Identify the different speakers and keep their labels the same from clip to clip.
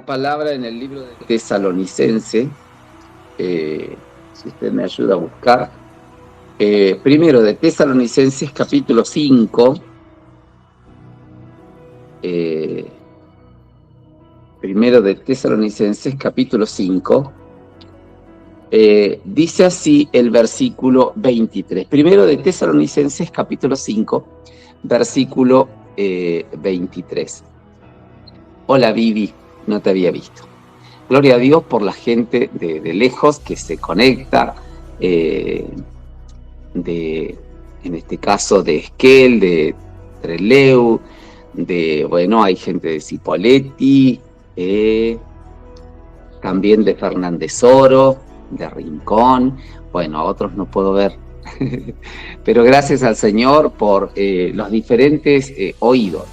Speaker 1: la palabra en el libro de Tesalonicense, si usted me ayuda a buscar, primero de Tesalonicenses capítulo 5, primero de Tesalonicenses capítulo 5, dice así el versículo 23. Primero de Tesalonicenses capítulo 5, versículo 23. Hola Vivi, no te había visto. Gloria a Dios por la gente de lejos que se conecta, en este caso de Esquel, de Trelew, hay gente de Cipolletti, también de Fernández Oro, de Rincón, a otros no puedo ver, pero gracias al Señor por los diferentes oídos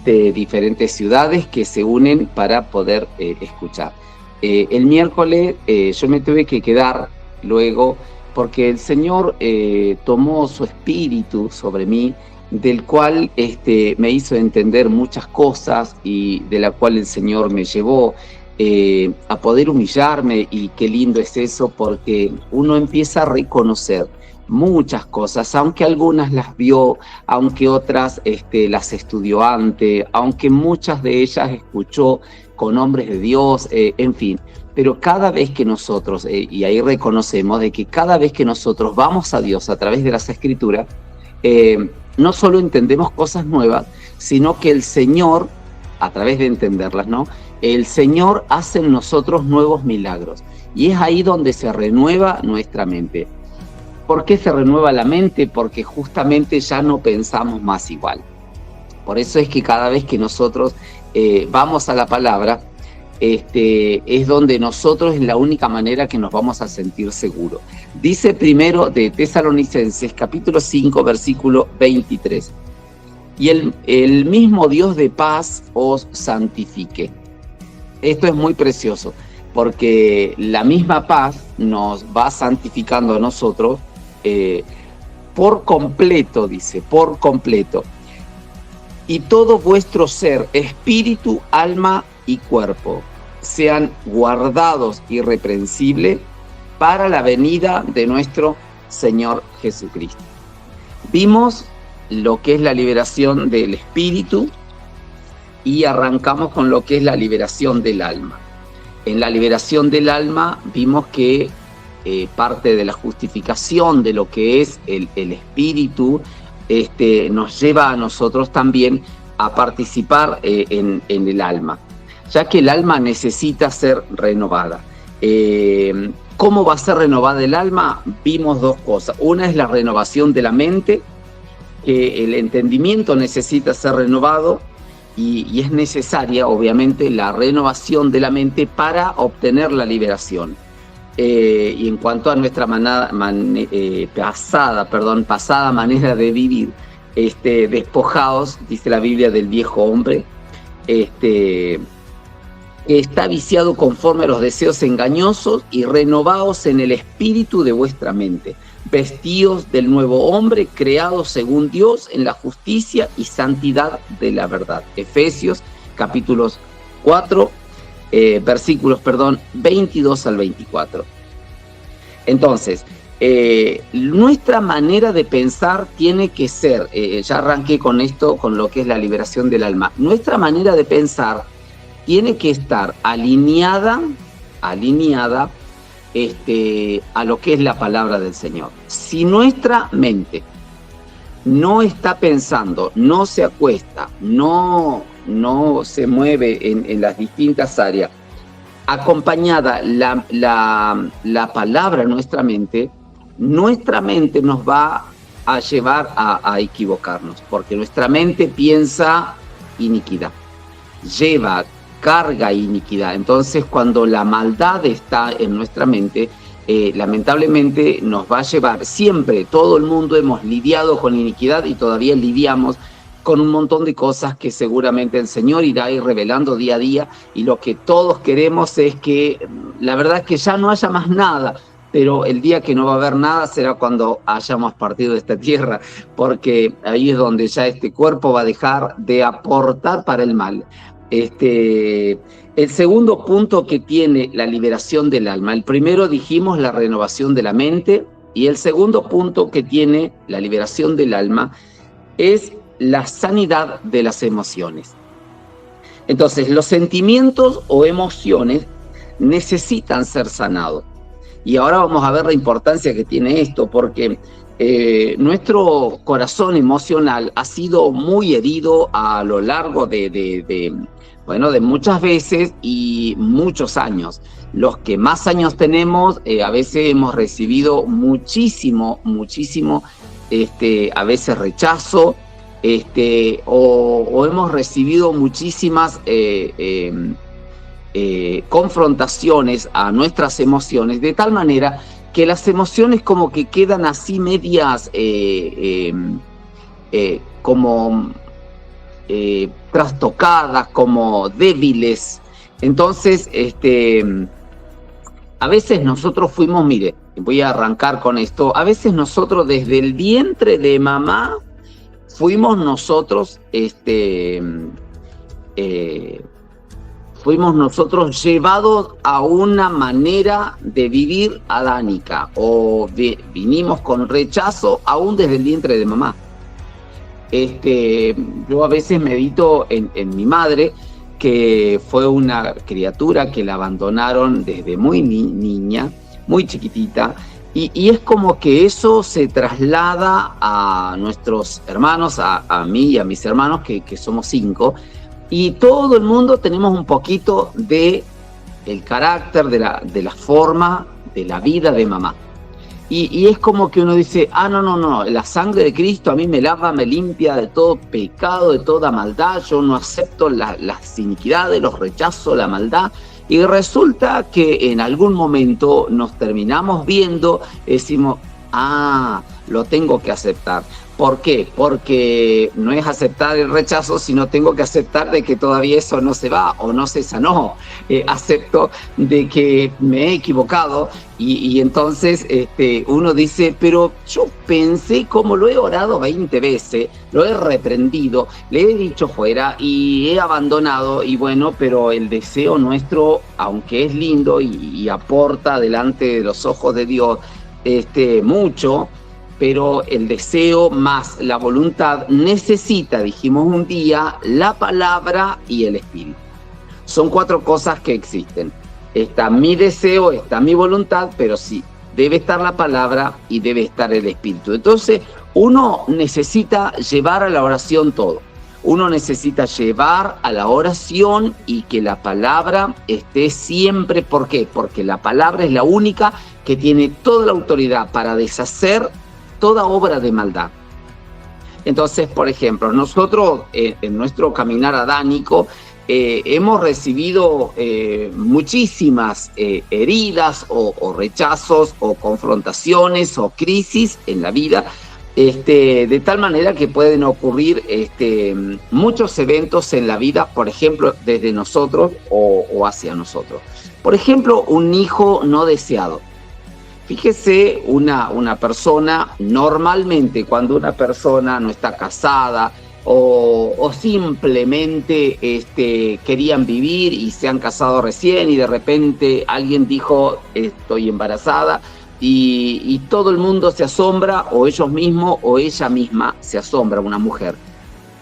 Speaker 1: de diferentes ciudades que se unen para poder escuchar. El miércoles yo me tuve que quedar luego porque el Señor tomó su espíritu sobre mí, del cual me hizo entender muchas cosas y de la cual el Señor me llevó a poder humillarme, y qué lindo es eso, porque uno empieza a reconocer muchas cosas, aunque algunas las vio, aunque otras las estudió antes, aunque muchas de ellas escuchó con hombres de Dios, en fin. Pero cada vez que nosotros, y ahí reconocemos de que cada vez que nosotros vamos a Dios a través de las Escrituras, no solo entendemos cosas nuevas, sino que el Señor, a través de entenderlas, ¿no?, el Señor hace en nosotros nuevos milagros. Y es ahí donde se renueva nuestra mente. ¿Por qué se renueva la mente? Porque justamente ya no pensamos más igual. Por eso es que cada vez que nosotros vamos a la palabra, es donde nosotros es la única manera que nos vamos a sentir seguros. Dice primero de Tesalonicenses, capítulo 5, versículo 23. Y el mismo Dios de paz os santifique. Esto es muy precioso, porque la misma paz nos va santificando a nosotros por completo, dice, por completo. Y todo vuestro ser, espíritu, alma y cuerpo, sean guardados irreprensibles para la venida de nuestro Señor Jesucristo. Vimos lo que es la liberación del espíritu y arrancamos con lo que es la liberación del alma. En la liberación del alma vimos que parte de la justificación de lo que es el espíritu nos lleva a nosotros también a participar en el alma, ya que el alma necesita ser renovada. ¿Cómo va a ser renovada el alma? Vimos dos cosas. Una es la renovación de la mente, que el entendimiento necesita ser renovado, y es necesaria, obviamente, la renovación de la mente para obtener la liberación. Y en cuanto a nuestra pasada manera de vivir, despojados, dice la Biblia, del viejo hombre, que está viciado conforme a los deseos engañosos, y renovaos en el espíritu de vuestra mente, vestíos del nuevo hombre, creado según Dios en la justicia y santidad de la verdad. Efesios capítulos 4, versículos 22 al 24. Entonces, nuestra manera de pensar tiene que ser, ya arranqué con esto, con lo que es la liberación del alma. Nuestra manera de pensar tiene que estar alineada a lo que es la palabra del Señor. Si nuestra mente no está pensando, no se acuesta, no se mueve en las distintas áreas, acompañada la palabra en nuestra mente nos va a llevar a equivocarnos, porque nuestra mente piensa iniquidad, carga iniquidad. Entonces, cuando la maldad está en nuestra mente, lamentablemente nos va a llevar. Siempre, todo el mundo hemos lidiado con iniquidad y todavía lidiamos con un montón de cosas que seguramente el Señor irá a ir revelando día a día, y lo que todos queremos es que, la verdad es que ya no haya más nada, pero el día que no va a haber nada será cuando hayamos partido de esta tierra, porque ahí es donde ya este cuerpo va a dejar de aportar para el mal. El segundo punto que tiene la liberación del alma, el primero dijimos la renovación de la mente, y el segundo punto que tiene la liberación del alma es la sanidad de las emociones. Entonces, los sentimientos o emociones necesitan ser sanados. Y ahora vamos a ver la importancia que tiene esto, porque nuestro corazón emocional ha sido muy herido a lo largo de muchas veces y muchos años. Los que más años tenemos, a veces hemos recibido muchísimo, a veces rechazo, o hemos recibido muchísimas confrontaciones a nuestras emociones, de tal manera que las emociones como que quedan así medias como trastocadas, como débiles. Entonces, a veces nosotros fuimos, mire, voy a arrancar con esto, a veces nosotros desde el vientre de mamá fuimos nosotros llevados a una manera de vivir adánica, o vinimos con rechazo aún desde el vientre de mamá. Yo a veces medito en mi madre, que fue una criatura que la abandonaron desde muy niña, muy chiquitita, y es como que eso se traslada a nuestros hermanos, a mí y a mis hermanos, que somos 5, y todo el mundo tenemos un poquito de el carácter, de la forma, de la vida de mamá. Y es como que uno dice, no, la sangre de Cristo a mí me lava, me limpia de todo pecado, de toda maldad, yo no acepto las iniquidades, los rechazos, la maldad. Y resulta que en algún momento nos terminamos viendo, decimos, lo tengo que aceptar. ¿Por qué? Porque no es aceptar el rechazo, sino tengo que aceptar de que todavía eso no se va o no se sanó. Acepto de que me he equivocado y entonces uno dice, pero yo pensé, como lo he orado 20 veces, lo he reprendido, le he dicho fuera y he abandonado, y bueno, pero el deseo nuestro, aunque es lindo y aporta delante de los ojos de Dios mucho, pero el deseo más la voluntad necesita, dijimos un día, la palabra y el espíritu. Son 4 cosas que existen. Está mi deseo, está mi voluntad, pero sí, debe estar la palabra y debe estar el espíritu. Entonces, uno necesita llevar a la oración todo. Uno necesita llevar a la oración y que la palabra esté siempre. ¿Por qué? Porque la palabra es la única que tiene toda la autoridad para deshacer toda obra de maldad. Entonces, por ejemplo, nosotros en nuestro caminar adánico hemos recibido muchísimas heridas o rechazos o confrontaciones o crisis en la vida, de tal manera que pueden ocurrir muchos eventos en la vida, por ejemplo, desde nosotros o hacia nosotros. Por ejemplo, un hijo no deseado. Fíjese, una persona, normalmente cuando una persona no está casada o simplemente querían vivir y se han casado recién y de repente alguien dijo estoy embarazada y todo el mundo se asombra, o ellos mismos o ella misma se asombra, una mujer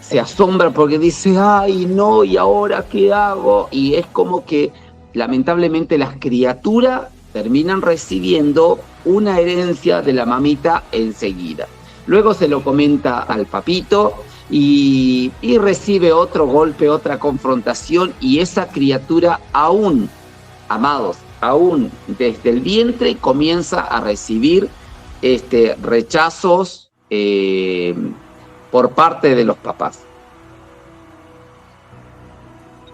Speaker 1: se asombra porque dice ay no, ¿y ahora qué hago? Y es como que lamentablemente las criaturas terminan recibiendo una herencia de la mamita enseguida. Luego se lo comenta al papito y recibe otro golpe, otra confrontación, y esa criatura aún, amados, aún desde el vientre comienza a recibir rechazos por parte de los papás.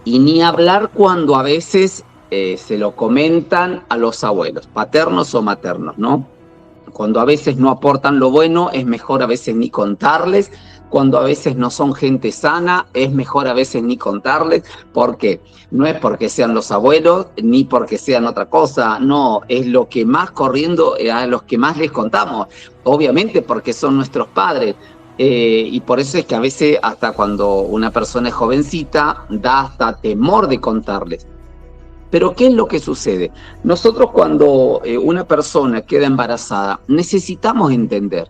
Speaker 1: Y ni hablar cuando a veces se lo comentan a los abuelos, paternos o maternos, ¿no? Cuando a veces no aportan lo bueno, es mejor a veces ni contarles. Cuando a veces no son gente sana, es mejor a veces ni contarles. ¿Por qué? No es porque sean los abuelos, ni porque sean otra cosa, no, es lo que más corriendo, a los que más les contamos. Obviamente porque son nuestros padres, Y por eso es que a veces hasta cuando una persona es jovencita da hasta temor de contarles. Pero ¿qué es lo que sucede? Nosotros cuando una persona queda embarazada necesitamos entender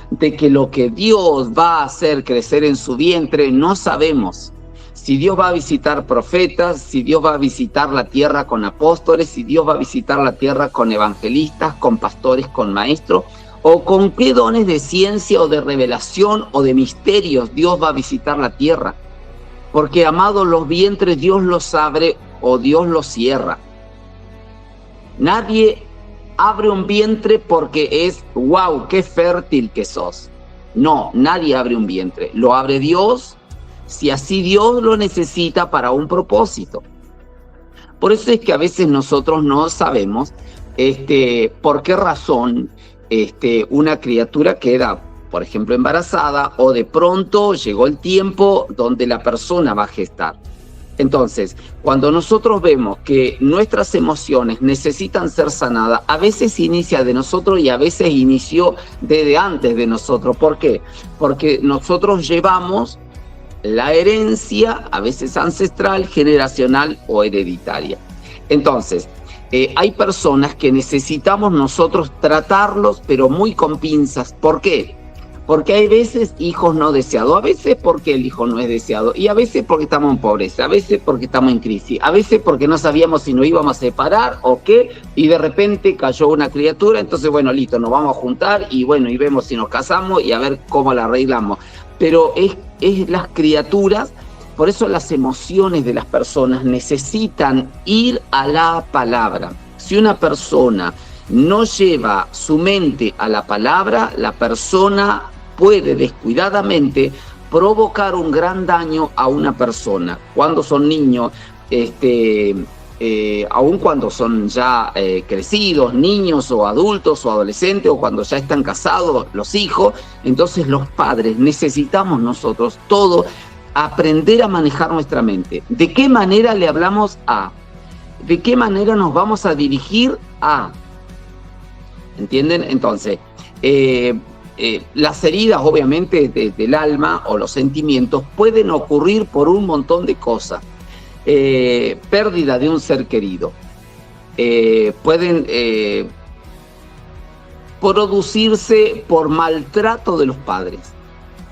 Speaker 1: de que lo que Dios va a hacer crecer en su vientre no sabemos. Si Dios va a visitar profetas, si Dios va a visitar la tierra con apóstoles, si Dios va a visitar la tierra con evangelistas, con pastores, con maestros, o con qué dones de ciencia o de revelación o de misterios Dios va a visitar la tierra. Porque, amados, los vientres Dios los abre o Dios los cierra. Nadie abre un vientre porque es, wow, qué fértil que sos. No, nadie abre un vientre. Lo abre Dios, si así Dios lo necesita para un propósito. Por eso es que a veces nosotros no sabemos por qué razón una criatura queda, por ejemplo, embarazada, o de pronto llegó el tiempo donde la persona va a gestar. Entonces, cuando nosotros vemos que nuestras emociones necesitan ser sanadas, a veces inicia de nosotros y a veces inició desde antes de nosotros. ¿Por qué? Porque nosotros llevamos la herencia, a veces ancestral, generacional o hereditaria. Entonces, hay personas que necesitamos nosotros tratarlos, pero muy con pinzas. ¿Por qué? Porque hay veces hijos no deseados, a veces porque el hijo no es deseado, y a veces porque estamos en pobreza, a veces porque estamos en crisis, a veces porque no sabíamos si nos íbamos a separar o qué, y de repente cayó una criatura, entonces bueno, listo, nos vamos a juntar y bueno, y vemos si nos casamos y a ver cómo la arreglamos. Pero es las criaturas, por eso las emociones de las personas necesitan ir a la palabra. Si una persona no lleva su mente a la palabra, la persona puede descuidadamente provocar un gran daño a una persona. Cuando son niños, aun cuando son ya crecidos, niños o adultos o adolescentes, o cuando ya están casados los hijos, entonces los padres necesitamos nosotros todo aprender a manejar nuestra mente. ¿De qué manera le hablamos a? ¿De qué manera nos vamos a dirigir a? ¿Entienden? Entonces, las heridas, obviamente, del alma o los sentimientos pueden ocurrir por un montón de cosas. Pérdida de un ser querido. Pueden producirse por maltrato de los padres.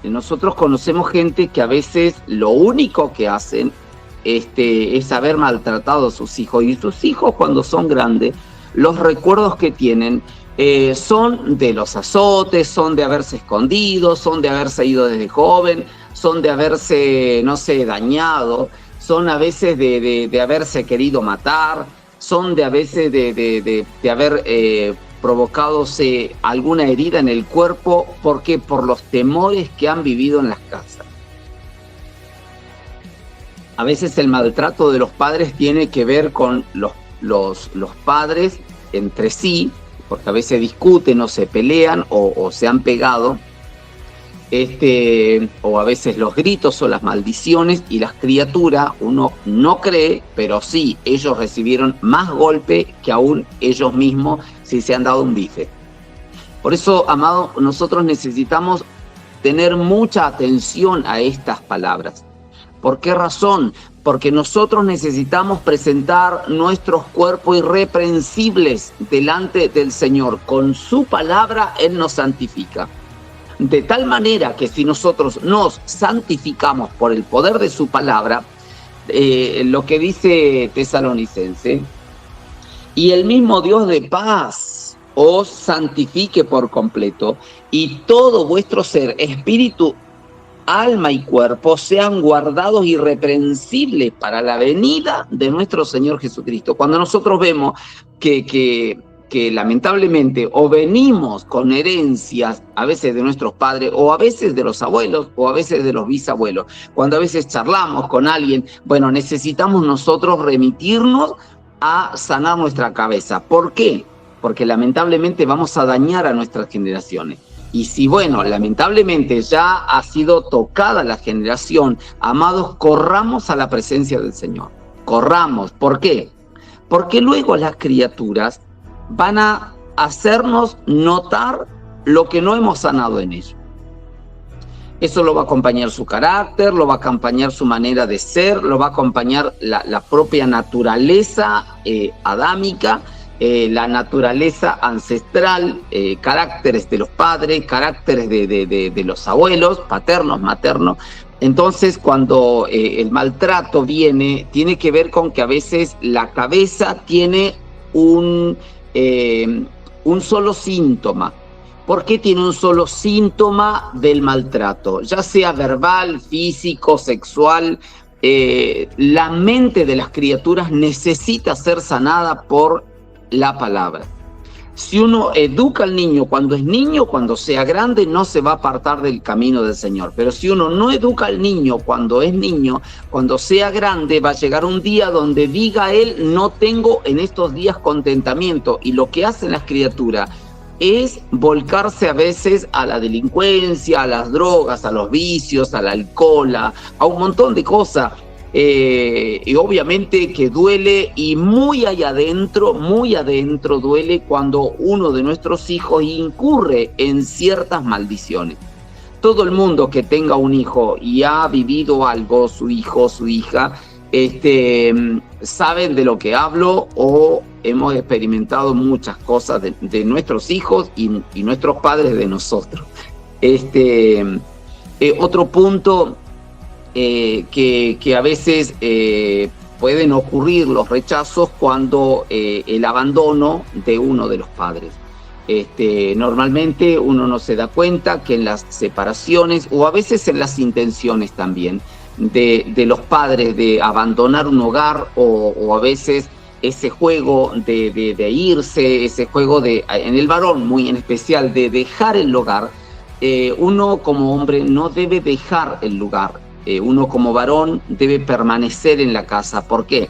Speaker 1: Nosotros conocemos gente que a veces lo único que hacen es haber maltratado a sus hijos. Y sus hijos, cuando son grandes, los recuerdos que tienen son de los azotes, son de haberse escondido, son de haberse ido desde joven, son de haberse, no sé, dañado, son a veces de haberse querido matar, son de a veces de haber provocado alguna herida en el cuerpo, porque por los temores que han vivido en las casas. A veces el maltrato de los padres tiene que ver con los padres entre sí, porque a veces discuten o se pelean o se han pegado, o a veces los gritos o las maldiciones, y las criaturas, uno no cree, pero sí, ellos recibieron más golpe que aún ellos mismos si se han dado un bife. Por eso, amados, nosotros necesitamos tener mucha atención a estas palabras. ¿Por qué razón? Porque nosotros necesitamos presentar nuestros cuerpos irreprensibles delante del Señor. Con su palabra Él nos santifica. De tal manera que si nosotros nos santificamos por el poder de su palabra, lo que dice Tesalonicense, y el mismo Dios de paz os santifique por completo, y todo vuestro ser, espíritu, alma y cuerpo sean guardados irreprensibles para la venida de nuestro Señor Jesucristo. Cuando nosotros vemos que lamentablemente o venimos con herencias a veces de nuestros padres, o a veces de los abuelos, o a veces de los bisabuelos, cuando a veces charlamos con alguien, bueno, necesitamos nosotros remitirnos a sanar nuestra cabeza. ¿Por qué? Porque lamentablemente vamos a dañar a nuestras generaciones. Y si, bueno, lamentablemente ya ha sido tocada la generación, amados, corramos a la presencia del Señor. Corramos. ¿Por qué? Porque luego las criaturas van a hacernos notar lo que no hemos sanado en ellos. Eso lo va a acompañar su carácter, lo va a acompañar su manera de ser, lo va a acompañar la propia naturaleza adámica, la naturaleza ancestral, caracteres de los padres, caracteres de los abuelos, paternos, maternos. Entonces, cuando el maltrato viene, tiene que ver con que a veces la cabeza tiene un solo síntoma. ¿Por qué tiene un solo síntoma del maltrato? Ya sea verbal, físico, sexual. La mente de las criaturas necesita ser sanada por la palabra. Si uno educa al niño, cuando sea grande, no se va a apartar del camino del Señor. Pero si uno no educa al niño cuando es niño, cuando sea grande, va a llegar un día donde diga él, no tengo en estos días contentamiento. Y lo que hacen las criaturas es volcarse a veces a la delincuencia, a las drogas, a los vicios, al alcohol, a un montón de cosas. Y obviamente que duele, y muy adentro duele cuando uno de nuestros hijos incurre en ciertas maldiciones. Todo el mundo que tenga un hijo y ha vivido algo, su hijo, su hija, saben de lo que hablo, o hemos experimentado muchas cosas de nuestros hijos y nuestros padres de nosotros. Otro punto que a veces pueden ocurrir los rechazos cuando el abandono de uno de los padres. Normalmente uno no se da cuenta que en las separaciones, o a veces en las intenciones también, de los padres de abandonar un hogar, o a veces ese juego de irse, ese juego en el varón muy en especial, de dejar el hogar. Uno como hombre no debe dejar el lugar. Uno como varón debe permanecer en la casa. ¿Por qué?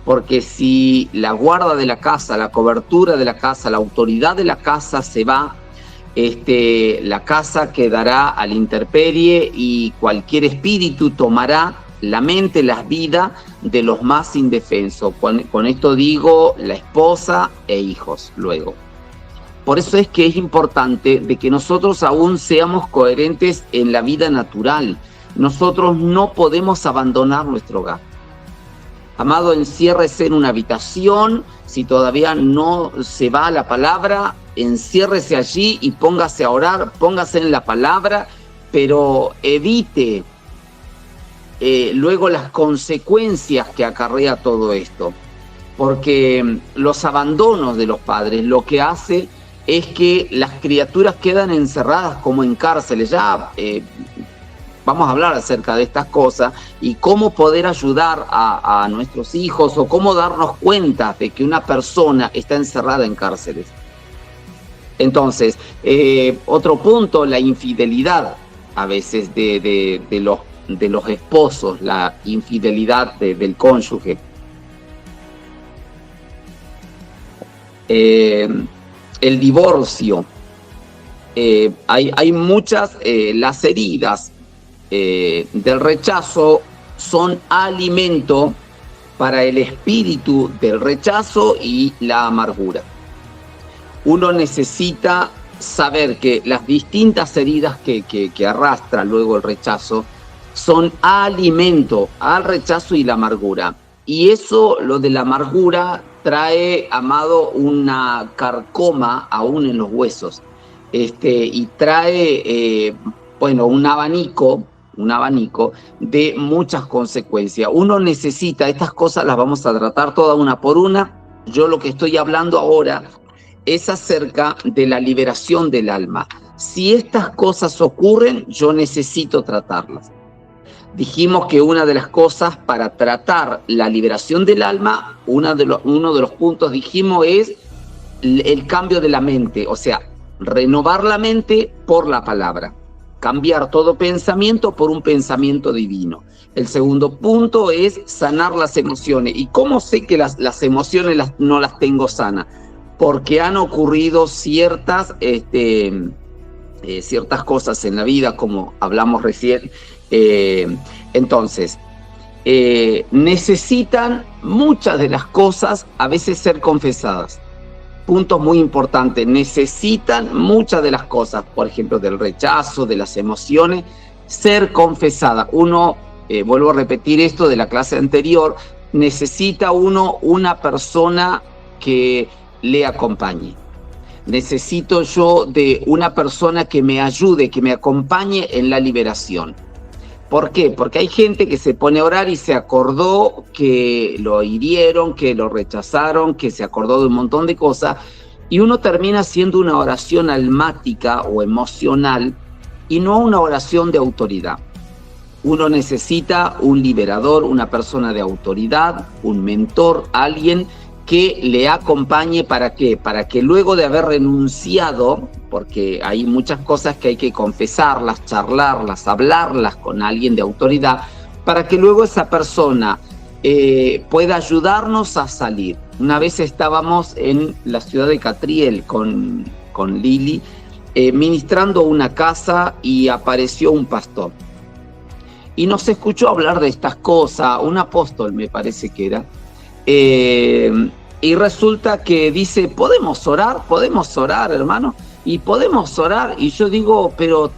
Speaker 1: Porque si la guarda de la casa, la cobertura de la casa, la autoridad de la casa se va, la casa quedará a la intemperie, y cualquier espíritu tomará la mente, las vidas de los más indefensos. Con esto digo la esposa e hijos luego. Por eso es que es importante de que nosotros aún seamos coherentes en la vida natural. Nosotros no podemos abandonar nuestro hogar. Amado, enciérrese en una habitación. Si todavía no se va a la palabra, enciérrese allí y póngase a orar, póngase en la palabra, pero evite luego las consecuencias que acarrea todo esto. Porque los abandonos de los padres lo que hace es que las criaturas quedan encerradas como en cárceles. Ya vamos a hablar acerca de estas cosas y cómo poder ayudar a nuestros hijos, o cómo darnos cuenta de que una persona está encerrada en cárceles. Entonces, otro punto, la infidelidad a veces de los esposos, la infidelidad del cónyuge. El divorcio. Hay muchas, las heridas del rechazo son alimento para el espíritu del rechazo y la amargura. Uno necesita saber que las distintas heridas que arrastra luego el rechazo son alimento al rechazo y la amargura. Y eso, lo de la amargura, trae, amado, una carcoma aún en los huesos. Y trae, un abanico de muchas consecuencias. Uno necesita, estas cosas las vamos a tratar todas una por una. Yo lo que estoy hablando ahora es acerca de la liberación del alma. Si estas cosas ocurren, yo necesito tratarlas. Dijimos que una de las cosas para tratar la liberación del alma, uno de los puntos, dijimos, es el cambio de la mente, o sea, renovar la mente por la palabra. Cambiar todo pensamiento por un pensamiento divino. El segundo punto es sanar las emociones. ¿Y cómo sé que las emociones no las tengo sanas? Porque han ocurrido ciertas cosas en la vida, como hablamos recién. Entonces, necesitan muchas de las cosas a veces ser confesadas. Puntos muy importantes, necesitan muchas de las cosas, por ejemplo, del rechazo, de las emociones, ser confesada. Uno, vuelvo a repetir esto de la clase anterior, necesita uno una persona que le acompañe. Necesito yo de una persona que me ayude, que me acompañe en la liberación. ¿Por qué? Porque hay gente que se pone a orar y se acordó que lo hirieron, que lo rechazaron, que se acordó de un montón de cosas, y uno termina haciendo una oración almática o emocional y no una oración de autoridad. Uno necesita un liberador, una persona de autoridad, un mentor, alguien que le acompañe. ¿Para qué? Para que luego de haber renunciado, porque hay muchas cosas que hay que confesarlas, charlarlas, hablarlas con alguien de autoridad, para que luego esa persona pueda ayudarnos a salir. Una vez estábamos en la ciudad de Catriel con Lili, ministrando una casa y apareció un pastor. Y nos escuchó hablar de estas cosas, un apóstol me parece que era, y resulta que dice, ¿podemos orar, hermano? Y podemos orar, y yo digo, pero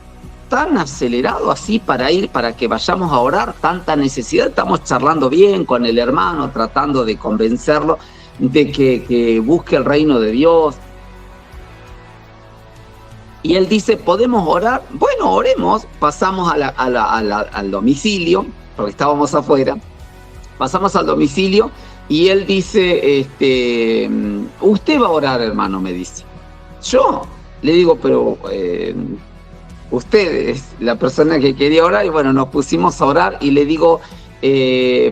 Speaker 1: tan acelerado así para que vayamos a orar, tanta necesidad. Estamos charlando bien con el hermano, tratando de convencerlo de que busque el reino de Dios. Y él dice, ¿podemos orar? Bueno, oremos. Pasamos al domicilio, porque estábamos afuera. Pasamos al domicilio y él dice, usted va a orar, hermano, me dice. Yo le digo, pero usted es la persona que quería orar. Y bueno, nos pusimos a orar y le digo,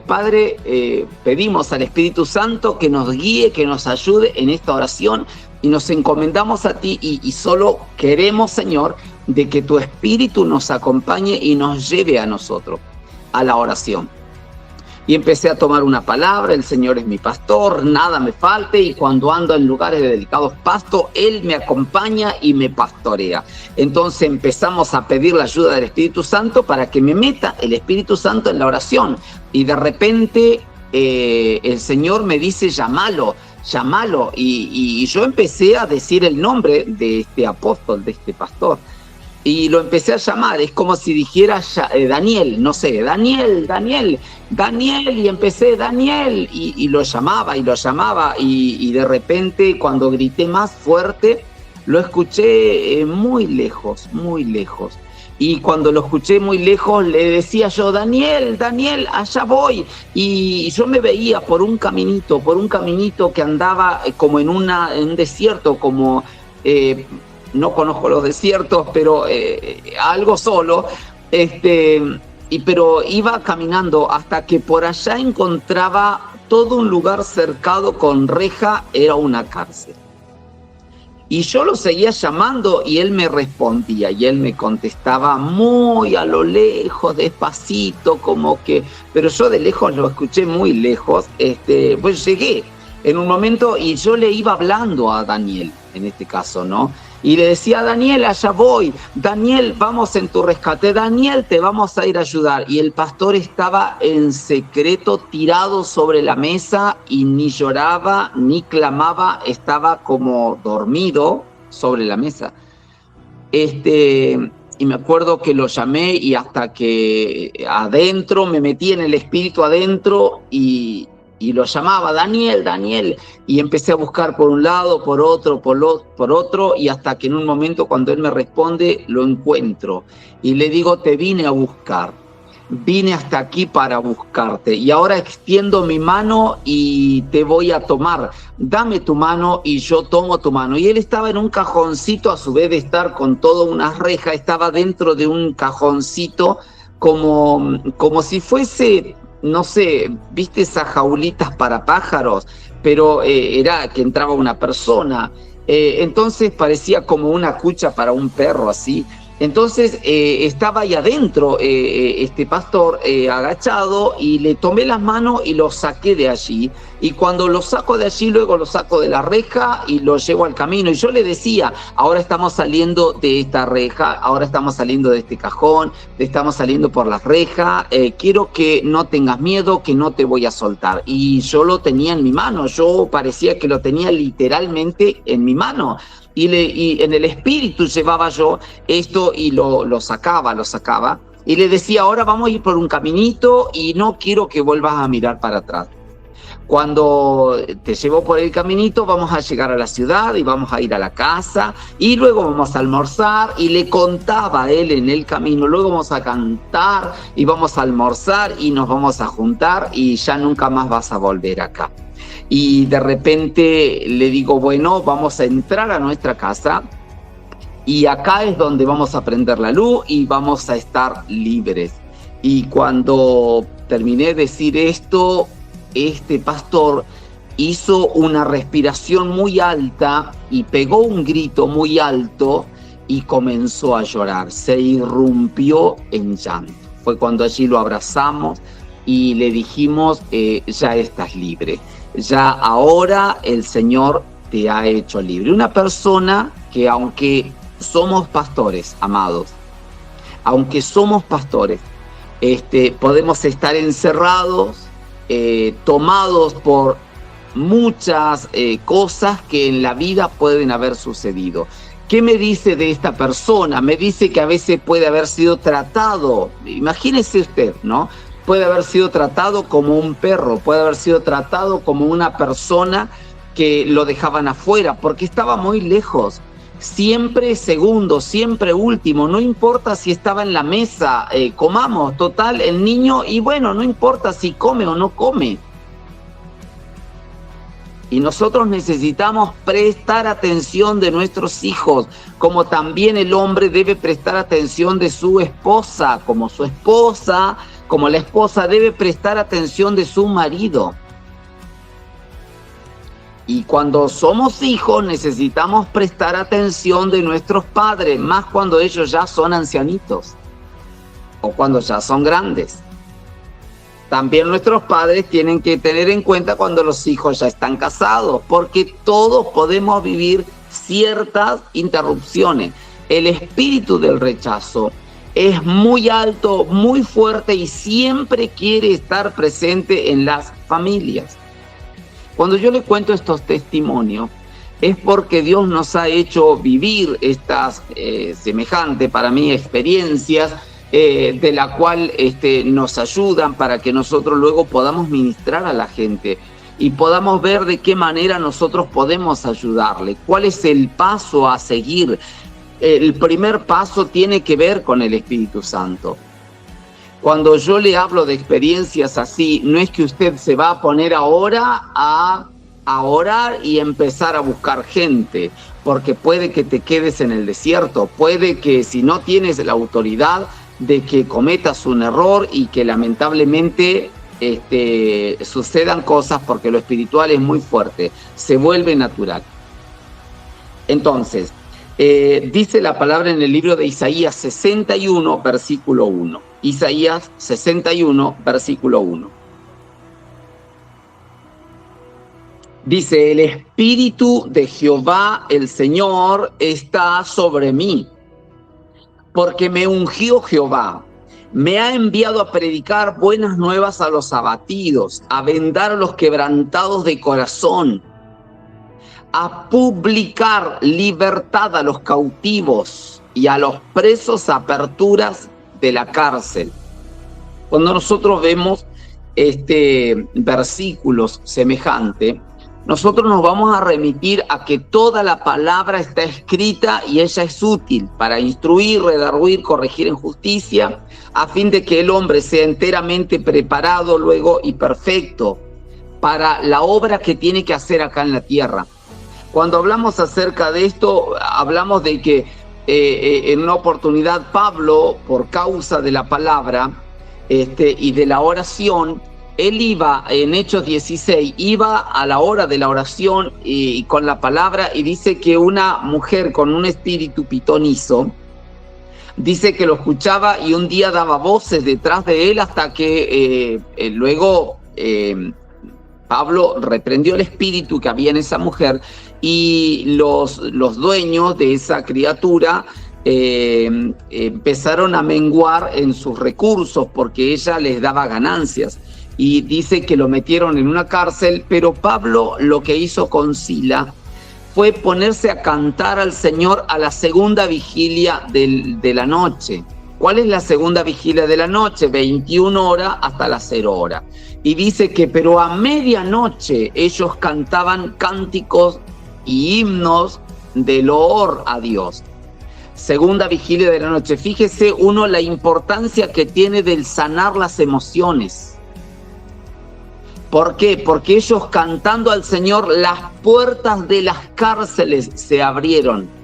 Speaker 1: Padre, pedimos al Espíritu Santo que nos guíe, que nos ayude en esta oración y nos encomendamos a ti y solo queremos, Señor, de que tu Espíritu nos acompañe y nos lleve a nosotros, a la oración. Y empecé a tomar una palabra, el Señor es mi pastor, nada me falte, y cuando ando en lugares de delicados pastos, Él me acompaña y me pastorea. Entonces empezamos a pedir la ayuda del Espíritu Santo para que me meta el Espíritu Santo en la oración. Y de repente el Señor me dice, llámalo. Y yo empecé a decir el nombre de este apóstol, de este pastor. Y lo empecé a llamar, es como si dijera Daniel, no sé, Daniel, y empecé Daniel, y lo llamaba, y de repente cuando grité más fuerte, lo escuché muy lejos, y cuando lo escuché muy lejos le decía yo, Daniel, allá voy, y yo me veía por un caminito que andaba como en un desierto, como... no conozco los desiertos, pero algo solo, pero iba caminando hasta que por allá encontraba todo un lugar cercado con reja, era una cárcel. Y yo lo seguía llamando y él me respondía y él me contestaba muy a lo lejos, despacito, como que, pero yo de lejos lo escuché muy lejos, pues llegué en un momento y yo le iba hablando a Daniel, en este caso, ¿no? Y le decía, Daniel, allá voy, Daniel, vamos en tu rescate, Daniel, te vamos a ir a ayudar. Y el pastor estaba en secreto tirado sobre la mesa y ni lloraba ni clamaba, estaba como dormido sobre la mesa. Y me acuerdo que lo llamé y hasta que adentro, me metí en el espíritu adentro y lo llamaba, Daniel, y empecé a buscar por un lado, por otro, y hasta que en un momento cuando él me responde, lo encuentro, y le digo, te vine a buscar, vine hasta aquí para buscarte, y ahora extiendo mi mano y te voy a tomar, dame tu mano y yo tomo tu mano. Y él estaba en un cajoncito, a su vez de estar con toda una reja, estaba dentro de un cajoncito, como si fuese... no sé, ¿viste esas jaulitas para pájaros? Pero era que entraba una persona. Entonces parecía como una cucha para un perro, así. Entonces estaba ahí adentro este pastor agachado y le tomé las manos y lo saqué de allí. Y cuando lo saco de allí, luego lo saco de la reja y lo llevo al camino. Y yo le decía, ahora estamos saliendo de esta reja, ahora estamos saliendo de este cajón, estamos saliendo por la reja. Quiero que no tengas miedo, que no te voy a soltar. Y yo lo tenía en mi mano, yo parecía que lo tenía literalmente en mi mano. Y en el espíritu llevaba yo esto y lo sacaba. Y le decía, ahora vamos a ir por un caminito y no quiero que vuelvas a mirar para atrás. Cuando te llevo por el caminito vamos a llegar a la ciudad y vamos a ir a la casa y luego vamos a almorzar, y le contaba a él en el camino, luego vamos a cantar y vamos a almorzar y nos vamos a juntar y ya nunca más vas a volver acá. Y de repente le digo, bueno, vamos a entrar a nuestra casa y acá es donde vamos a prender la luz y vamos a estar libres. Y cuando terminé de decir esto, este pastor hizo una respiración muy alta y pegó un grito muy alto y comenzó a llorar, se irrumpió en llanto. Fue cuando allí lo abrazamos y le dijimos, ya estás libre, ya ahora el Señor te ha hecho libre. Una persona que, aunque somos pastores, amados, aunque somos pastores, podemos estar encerrados, tomados por muchas cosas que en la vida pueden haber sucedido. ¿Qué me dice de esta persona? Me dice que a veces puede haber sido tratado, imagínese usted, ¿no? Puede haber sido tratado como un perro, puede haber sido tratado como una persona que lo dejaban afuera porque estaba muy lejos. Siempre segundo, siempre último, no importa si estaba en la mesa, comamos, total, el niño, y bueno, no importa si come o no come. Y nosotros necesitamos prestar atención de nuestros hijos, como también el hombre debe prestar atención de su esposa, como la esposa debe prestar atención de su marido. Y cuando somos hijos necesitamos prestar atención de nuestros padres, más cuando ellos ya son ancianitos o cuando ya son grandes. También nuestros padres tienen que tener en cuenta cuando los hijos ya están casados, porque todos podemos vivir ciertas interrupciones. El espíritu del rechazo es muy alto, muy fuerte y siempre quiere estar presente en las familias. Cuando yo le cuento estos testimonios, es porque Dios nos ha hecho vivir estas semejantes, para mí, experiencias de la cual nos ayudan para que nosotros luego podamos ministrar a la gente y podamos ver de qué manera nosotros podemos ayudarle, cuál es el paso a seguir. El primer paso tiene que ver con el Espíritu Santo. Cuando yo le hablo de experiencias así, no es que usted se va a poner ahora a orar y empezar a buscar gente, porque puede que te quedes en el desierto, puede que si no tienes la autoridad de que cometas un error y que lamentablemente sucedan cosas, porque lo espiritual es muy fuerte, se vuelve natural. Entonces, dice la palabra en el libro de Isaías 61, versículo 1. Isaías 61, versículo 1. Dice, el Espíritu de Jehová, el Señor, está sobre mí, porque me ungió Jehová. Me ha enviado a predicar buenas nuevas a los abatidos, a vendar a los quebrantados de corazón, a publicar libertad a los cautivos y a los presos aperturas de la cárcel. Cuando nosotros vemos versículos semejantes, nosotros nos vamos a remitir a que toda la palabra está escrita y ella es útil para instruir, redarguir, corregir en justicia, a fin de que el hombre sea enteramente preparado luego y perfecto para la obra que tiene que hacer acá en la tierra. Cuando hablamos acerca de esto, hablamos de que en una oportunidad Pablo, por causa de la palabra y de la oración, él iba, en Hechos 16, iba a la hora de la oración y con la palabra, y dice que una mujer con un espíritu pitonizo, dice que lo escuchaba y un día daba voces detrás de él hasta que luego Pablo reprendió el espíritu que había en esa mujer y los dueños de esa criatura empezaron a menguar en sus recursos porque ella les daba ganancias. Y dice que lo metieron en una cárcel, pero Pablo lo que hizo con Sila fue ponerse a cantar al Señor a la segunda vigilia de la noche. ¿Cuál es la segunda vigilia de la noche? 21 horas hasta las 0 horas. Y dice que, pero a medianoche ellos cantaban cánticos y himnos de loor a Dios. Segunda vigilia de la noche. Fíjese uno la importancia que tiene del sanar las emociones. ¿Por qué? Porque ellos cantando al Señor, las puertas de las cárceles se abrieron.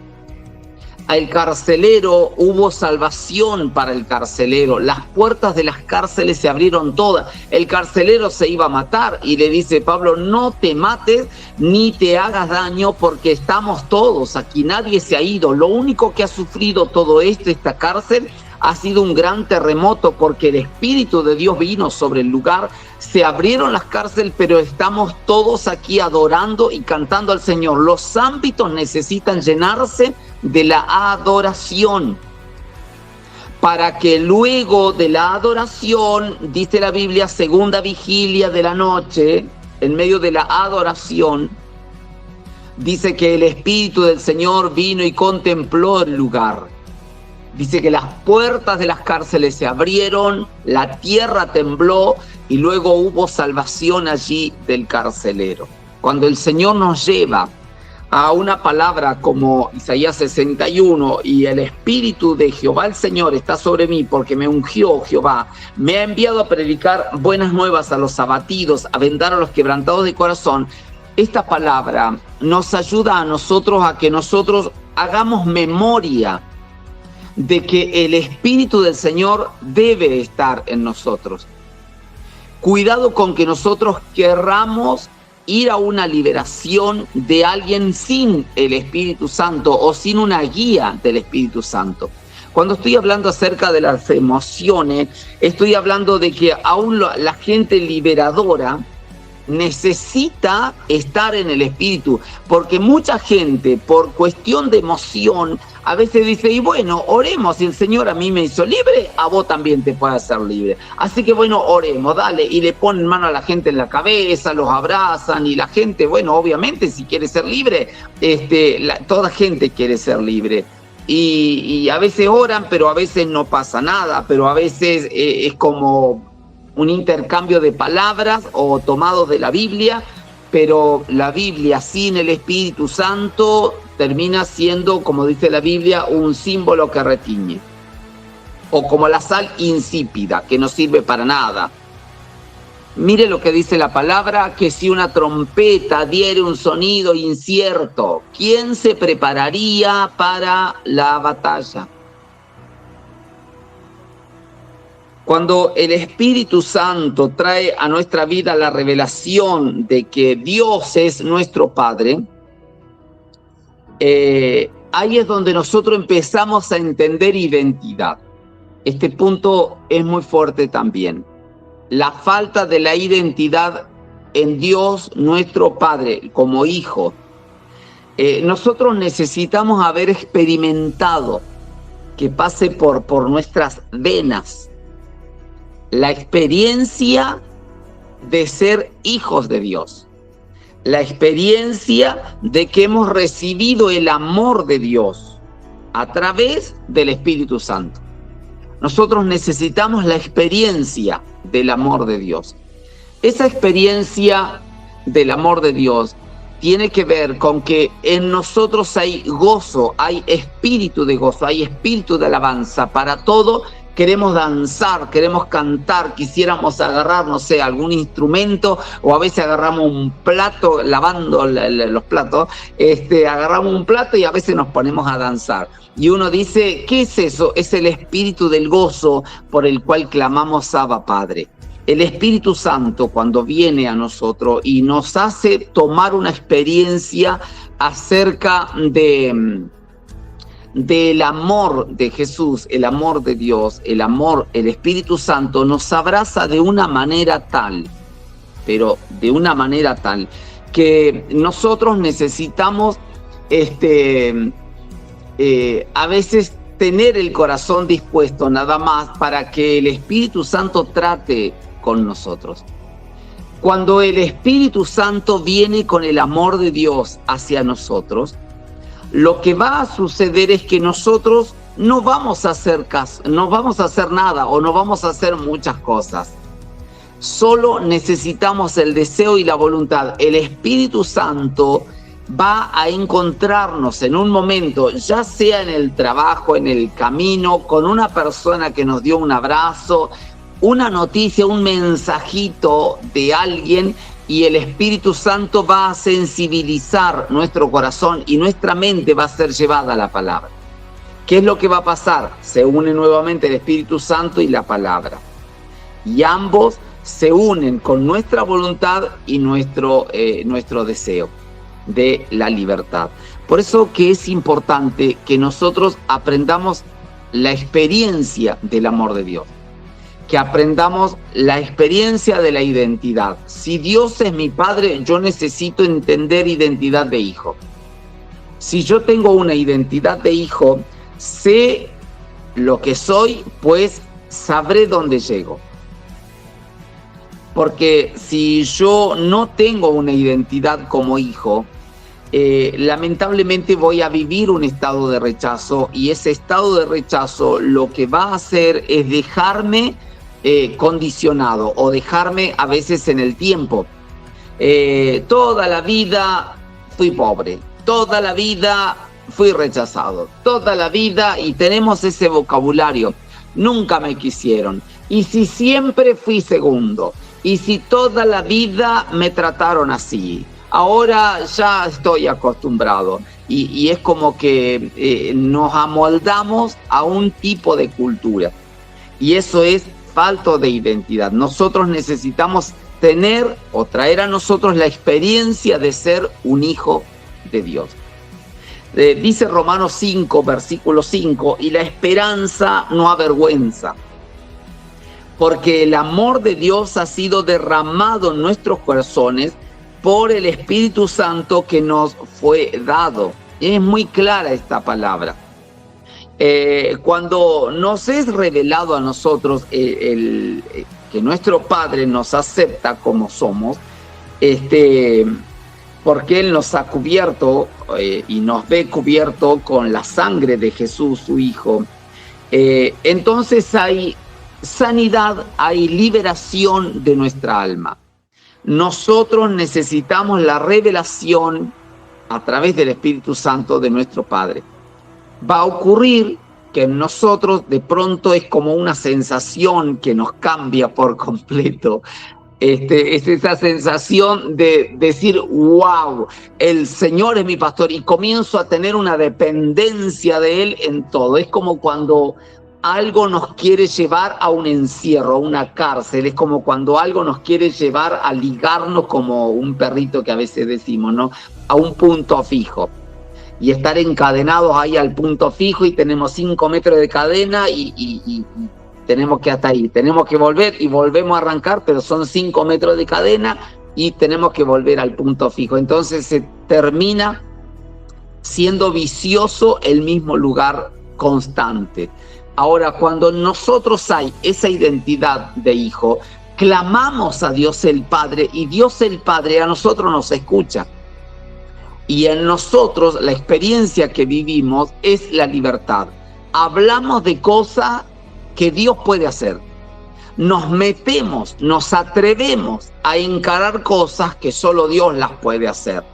Speaker 1: Al carcelero hubo salvación para el carcelero. Las puertas de las cárceles se abrieron todas. El carcelero se iba a matar y le dice Pablo, no te mates ni te hagas daño porque estamos todos aquí, nadie se ha ido. Lo único que ha sufrido todo esto, esta cárcel, ha sido un gran terremoto porque el Espíritu de Dios vino sobre el lugar. Se abrieron las cárceles, pero estamos todos aquí adorando y cantando al Señor. Los ámbitos necesitan llenarse de la adoración, para que luego de la adoración, dice la Biblia, segunda vigilia de la noche, en medio de la adoración, dice que el Espíritu del Señor vino y contempló el lugar. Dice que las puertas de las cárceles se abrieron, la tierra tembló y luego hubo salvación allí del carcelero. Cuando el Señor nos lleva a una palabra como Isaías 61, y el Espíritu de Jehová el Señor está sobre mí porque me ungió Jehová, me ha enviado a predicar buenas nuevas a los abatidos, a vendar a los quebrantados de corazón. Esta palabra nos ayuda a nosotros a que nosotros hagamos memoria de que el Espíritu del Señor debe estar en nosotros. Cuidado con que nosotros querramos ir a una liberación de alguien sin el Espíritu Santo o sin una guía del Espíritu Santo. Cuando estoy hablando acerca de las emociones, estoy hablando de que aún la gente liberadora necesita estar en el Espíritu, porque mucha gente por cuestión de emoción a veces dice, y bueno, oremos, si el Señor a mí me hizo libre, a vos también te puede hacer libre, así que bueno, oremos, dale, y le ponen mano a la gente en la cabeza, los abrazan, y la gente, bueno, obviamente si quiere ser libre, toda gente quiere ser libre, y a veces oran, pero a veces no pasa nada, pero a veces es como un intercambio de palabras o tomados de la Biblia, pero la Biblia sin el Espíritu Santo termina siendo, como dice la Biblia, un símbolo que retiñe, o como la sal insípida, que no sirve para nada. Mire lo que dice la palabra, que si una trompeta diere un sonido incierto, ¿quién se prepararía para la batalla? Cuando el Espíritu Santo trae a nuestra vida la revelación de que Dios es nuestro Padre, ahí es donde nosotros empezamos a entender identidad. Este punto es muy fuerte también. La falta de la identidad en Dios, nuestro Padre, como hijo. Nosotros necesitamos haber experimentado que pase por nuestras venas la experiencia de ser hijos de Dios, la experiencia de que hemos recibido el amor de Dios a través del Espíritu Santo. Nosotros necesitamos la experiencia del amor de Dios. Esa experiencia del amor de Dios tiene que ver con que en nosotros hay gozo, hay espíritu de gozo, hay espíritu de alabanza para todo. Queremos danzar, queremos cantar, quisiéramos agarrar, no sé, algún instrumento, o a veces agarramos un plato, lavando los platos, agarramos un plato y a veces nos ponemos a danzar. Y uno dice, ¿qué es eso? Es el espíritu del gozo por el cual clamamos Abba Padre. El Espíritu Santo, cuando viene a nosotros y nos hace tomar una experiencia acerca del amor de Jesús, el amor de Dios, el amor, el Espíritu Santo nos abraza de una manera tal, pero de una manera tal, que nosotros necesitamos a veces tener el corazón dispuesto nada más para que el Espíritu Santo trate con nosotros. Cuando el Espíritu Santo viene con el amor de Dios hacia nosotros, lo que va a suceder es que nosotros no vamos a hacer caso, no vamos a hacer nada o no vamos a hacer muchas cosas. Solo necesitamos el deseo y la voluntad. El Espíritu Santo va a encontrarnos en un momento, ya sea en el trabajo, en el camino, con una persona que nos dio un abrazo, una noticia, un mensajito de alguien, y el Espíritu Santo va a sensibilizar nuestro corazón y nuestra mente va a ser llevada a la palabra. ¿Qué es lo que va a pasar? Se une nuevamente el Espíritu Santo y la palabra. Y ambos se unen con nuestra voluntad y nuestro deseo de la libertad. Por eso que es importante que nosotros aprendamos la experiencia del amor de Dios, que aprendamos la experiencia de la identidad. Si Dios es mi Padre, yo necesito entender identidad de hijo. Si yo tengo una identidad de hijo, sé lo que soy, pues sabré dónde llego. Porque si yo no tengo una identidad como hijo, lamentablemente voy a vivir un estado de rechazo, y ese estado de rechazo lo que va a hacer es dejarme condicionado o dejarme a veces en el tiempo. Toda la vida fui pobre, toda la vida fui rechazado, toda la vida, y tenemos ese vocabulario, nunca me quisieron, y si siempre fui segundo, y si toda la vida me trataron así, ahora ya estoy acostumbrado. Y es como que nos amoldamos a un tipo de cultura. Y eso es falta de identidad. Nosotros necesitamos tener o traer a nosotros la experiencia de ser un hijo de Dios. Dice Romanos 5, versículo 5, y la esperanza no avergüenza, porque el amor de Dios ha sido derramado en nuestros corazones por el Espíritu Santo que nos fue dado. Es muy clara esta palabra. Cuando nos es revelado a nosotros que nuestro Padre nos acepta como somos, porque Él nos ha cubierto y nos ve cubierto con la sangre de Jesús, su Hijo, entonces hay sanidad, hay liberación de nuestra alma. Nosotros necesitamos la revelación a través del Espíritu Santo de nuestro Padre. Va a ocurrir que en nosotros de pronto es como una sensación que nos cambia por completo. Es esa sensación de decir, wow, el Señor es mi pastor, y comienzo a tener una dependencia de Él en todo. Es como cuando algo nos quiere llevar a un encierro, a una cárcel. Es como cuando algo nos quiere llevar a ligarnos, como un perrito que a veces decimos, ¿no? A un punto fijo. Y estar encadenados ahí al punto fijo, y tenemos 5 metros de cadena y tenemos que hasta ahí. Tenemos que volver y volvemos a arrancar, pero son 5 metros de cadena y tenemos que volver al punto fijo. Entonces se termina siendo vicioso el mismo lugar constante. Ahora, cuando nosotros hay esa identidad de hijo, clamamos a Dios el Padre, y Dios el Padre a nosotros nos escucha. Y en nosotros la experiencia que vivimos es la libertad. Hablamos de cosas que Dios puede hacer. Nos metemos, nos atrevemos a encarar cosas que solo Dios las puede hacer.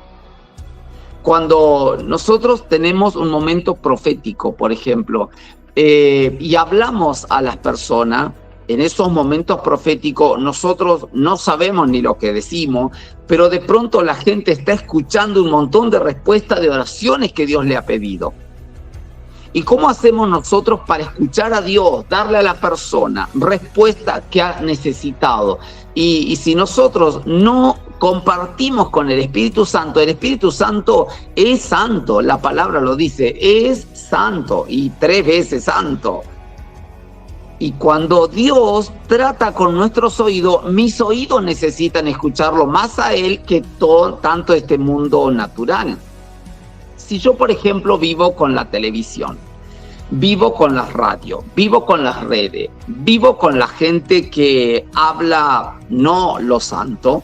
Speaker 1: Cuando nosotros tenemos un momento profético, por ejemplo, y hablamos a las personas, en esos momentos proféticos nosotros no sabemos ni lo que decimos, pero de pronto la gente está escuchando un montón de respuestas de oraciones que Dios le ha pedido. ¿Y cómo hacemos nosotros para escuchar a Dios, darle a la persona respuesta que ha necesitado? Y si nosotros no compartimos con el Espíritu Santo es santo, la palabra lo dice, es santo, y 3 veces santo. Y cuando Dios trata con nuestros oídos, mis oídos necesitan escucharlo más a Él que tanto este mundo natural. Si yo, por ejemplo, vivo con la televisión, vivo con las radios, vivo con las redes, vivo con la gente que habla no lo santo,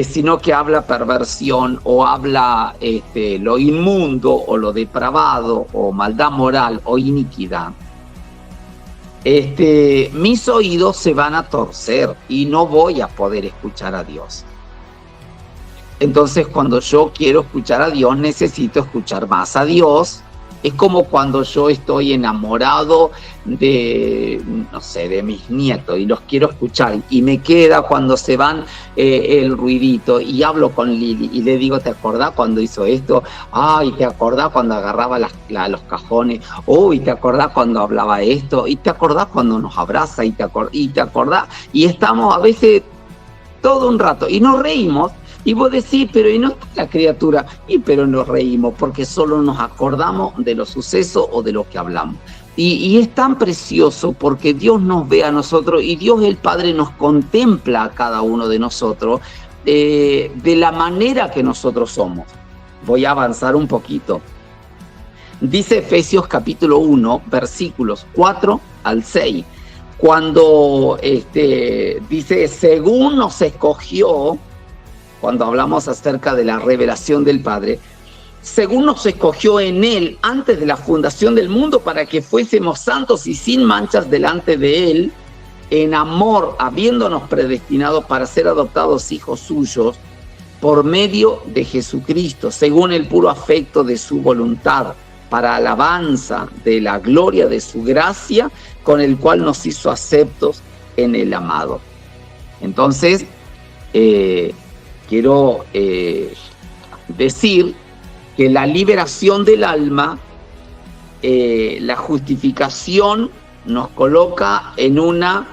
Speaker 1: sino que habla perversión o habla lo inmundo o lo depravado o maldad moral o iniquidad, mis oídos se van a torcer y no voy a poder escuchar a Dios. Entonces, cuando yo quiero escuchar a Dios, necesito escuchar más a Dios. Es como cuando yo estoy enamorado de, no sé, de mis nietos y los quiero escuchar y me queda cuando se van el ruidito y hablo con Lili y le digo, ¿te acordás cuando hizo esto? Ay, ¿te acordás cuando agarraba los cajones? Uy, ¿te acordás cuando hablaba esto? ¿Y te acordás cuando nos abraza? ¿Y te acordás? Y estamos a veces todo un rato y nos reímos. Y vos decís, pero ¿y no está la criatura? Pero nos reímos porque solo nos acordamos de los sucesos o de lo que hablamos. Y es tan precioso porque Dios nos ve a nosotros y Dios el Padre nos contempla a cada uno de nosotros de la manera que nosotros somos. Voy a avanzar un poquito. Dice Efesios capítulo 1, versículos 4 al 6. Cuando dice, según nos escogió, cuando hablamos acerca de la revelación del Padre, según nos escogió en Él antes de la fundación del mundo para que fuésemos santos y sin manchas delante de Él, en amor, habiéndonos predestinado para ser adoptados hijos suyos por medio de Jesucristo, según el puro afecto de su voluntad, para alabanza de la gloria de su gracia, con el cual nos hizo aceptos en el amado. Entonces, quiero decir que la liberación del alma, la justificación nos coloca en una